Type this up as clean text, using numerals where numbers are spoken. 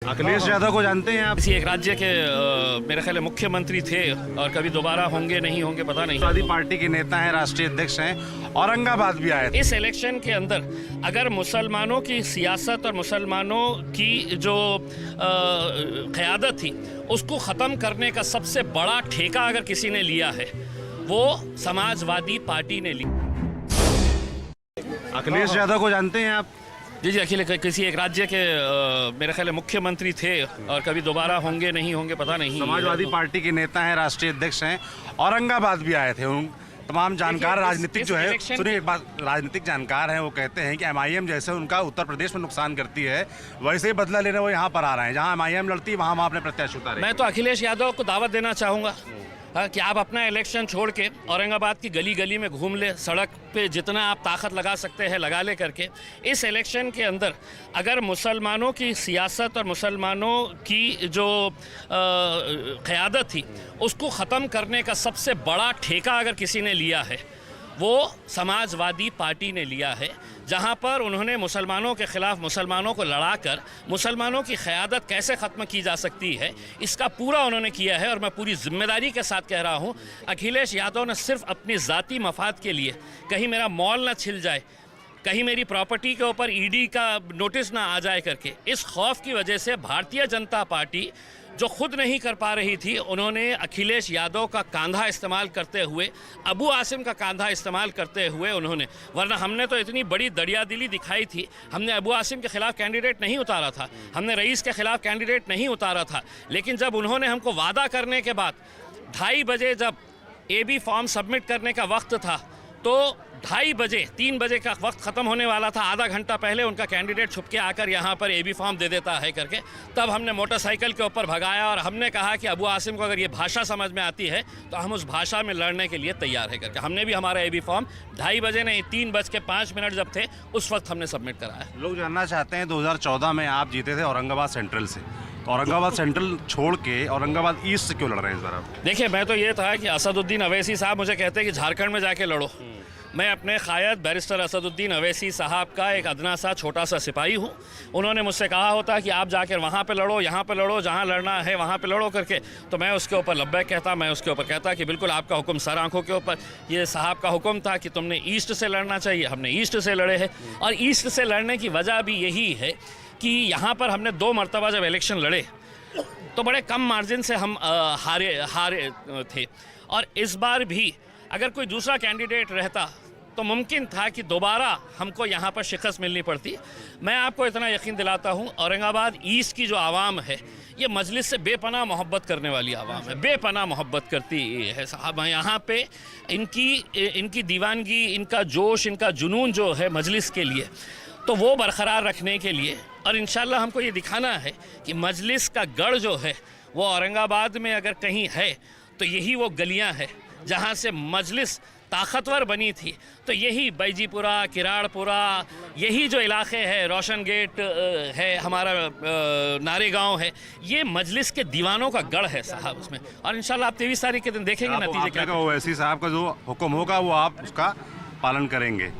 अखिलेश यादव को जानते हैं आप? किसी एक राज्य के मेरे ख्याल मुख्यमंत्री थे और कभी दोबारा होंगे नहीं होंगे पता नहीं। समाजवादी पार्टी के नेता हैं, राष्ट्रीय अध्यक्ष हैं, औरंगाबाद भी आए थे। इस इलेक्शन के अंदर अगर मुसलमानों की सियासत और मुसलमानों की जो क़यादत थी उसको ख़त्म करने का सबसे बड़ा ठेका अगर किसी ने लिया है वो समाजवादी पार्टी ने ली। अखिलेश यादव को जानते हैं आप? जी जी, अखिल किसी एक राज्य के मेरे ख्याल मुख्यमंत्री थे और कभी दोबारा होंगे नहीं होंगे पता नहीं। समाजवादी पार्टी के नेता हैं, राष्ट्रीय अध्यक्ष हैं, औरंगाबाद भी आए थे। उन तमाम जानकार राजनीतिक जो है, सुनिए एक बात, राजनीतिक जानकार हैं, वो कहते हैं कि एमआईएम जैसे उनका उत्तर प्रदेश में नुकसान करती है वैसे ही बदला लेने वो यहाँ पर आ रहे हैं। जहाँ एमआईएम लड़ती है वहाँ हम अपने प्रत्याशी उतारे। मैं तो अखिलेश यादव को दावत देना चाहूँगा कि आप अपना इलेक्शन छोड़ के औरंगाबाद की गली गली में घूम ले, सड़क पे जितना आप ताकत लगा सकते हैं लगा ले करके इस इलेक्शन के अंदर अगर मुसलमानों की सियासत और मुसलमानों की जो क़यादत थी उसको ख़त्म करने का सबसे बड़ा ठेका अगर किसी ने लिया है वो समाजवादी पार्टी ने लिया है, जहां पर उन्होंने मुसलमानों के ख़िलाफ़ मुसलमानों को लड़ाकर मुसलमानों की क़यादत कैसे ख़त्म की जा सकती है इसका पूरा उन्होंने किया है। और मैं पूरी जिम्मेदारी के साथ कह रहा हूं, अखिलेश यादव ने सिर्फ अपनी ज़ाती मफाद के लिए, कहीं मेरा मॉल ना छिल जाए, कहीं मेरी प्रॉपर्टी के ऊपर ईडी का नोटिस ना आ जाए करके, इस खौफ की वजह से भारतीय जनता पार्टी जो खुद नहीं कर पा रही थी उन्होंने अखिलेश यादव का कांधा इस्तेमाल करते हुए, अबू आसिम का कांधा इस्तेमाल करते हुए उन्होंने, वरना हमने तो इतनी बड़ी दरियादिली दिखाई थी, हमने अबू आसिम के ख़िलाफ़ कैंडिडेट नहीं उतारा था, हमने रईस के ख़िलाफ़ कैंडिडेट नहीं उतारा था। लेकिन जब उन्होंने हमको वादा करने के बाद 2:30 बजे जब AB फॉर्म सबमिट करने का वक्त था तो 2:30 बजे 3 बजे का वक्त ख़त्म होने वाला था, आधा घंटा पहले उनका कैंडिडेट छुप के आकर यहाँ पर AB फॉर्म दे देता है करके, तब हमने मोटरसाइकिल के ऊपर भगाया और हमने कहा कि अबू आसिम को अगर ये भाषा समझ में आती है तो हम उस भाषा में लड़ने के लिए तैयार है करके हमने भी हमारा AB फॉर्म 2:30 बजे नहीं 3:05 जब थे उस वक्त हमने सबमिट कराया। लोग जानना चाहते हैं 2014 में आप जीते थे औरंगाबाद सेंट्रल से, तो औरंगाबाद सेंट्रल छोड़ के औरंगाबाद ईस्ट से क्यों लड़ रहे हैं इस बार आप? देखिए, मैं तो ये था कि असदुद्दीन अवैसी साहब मुझे कहते हैं कि झारखंड में जाके लड़ो। मैं अपने क़ायद बैरिस्टर असदुद्दीन अवैसी साहब का एक अदना सा छोटा सा सिपाही हूँ। उन्होंने मुझसे कहा होता कि आप जाकर वहाँ पे लड़ो, यहाँ पे लड़ो, जहाँ लड़ना है वहाँ पे लड़ो करके, तो मैं उसके ऊपर लब्बैक कहता, मैं उसके ऊपर कहता कि बिल्कुल आपका हुक्म सर आँखों के ऊपर। ये साहब का हुक्म था कि तुमने ईस्ट से लड़ना चाहिए, हमने ईस्ट से लड़े हैं। और ईस्ट से लड़ने की वजह भी यही है कि यहाँ पर हमने 2 मरतबा जब इलेक्शन लड़े तो बड़े कम मार्जिन से हम हारे थे। और इस बार भी अगर कोई दूसरा कैंडिडेट रहता तो मुमकिन था कि दोबारा हमको यहाँ पर शिकस्त मिलनी पड़ती। मैं आपको इतना यकीन दिलाता हूँ, औरंगाबाद ईस्ट की जो आवाम है ये मजलिस से बेपनाह मोहब्बत करने वाली आवाम है, बेपनाह मोहब्बत करती है साहब। यहाँ पे इनकी दीवानगी, इनका जोश, इनका जुनून जो है मजलिस के लिए, तो वो बरकरार रखने के लिए और इंशाल्लाह हमको ये दिखाना है कि मजलिस का गढ़ जो है वो औरंगाबाद में अगर कहीं है तो यही वो गलियां हैं जहां से मजलिस ताकतवर बनी थी। तो यही बैजीपुरा, किराड़पुरा, यही जो इलाके है, रोशन गेट है, हमारा नारेगांव है, ये मजलिस के दीवानों का गढ़ है साहब उसमें। और इंशाल्लाह आप 23 तारीख के दिन देखेंगे नतीजे क्या। ओवैसी साहब का जो हुक्म होगा वो आप उसका पालन करेंगे।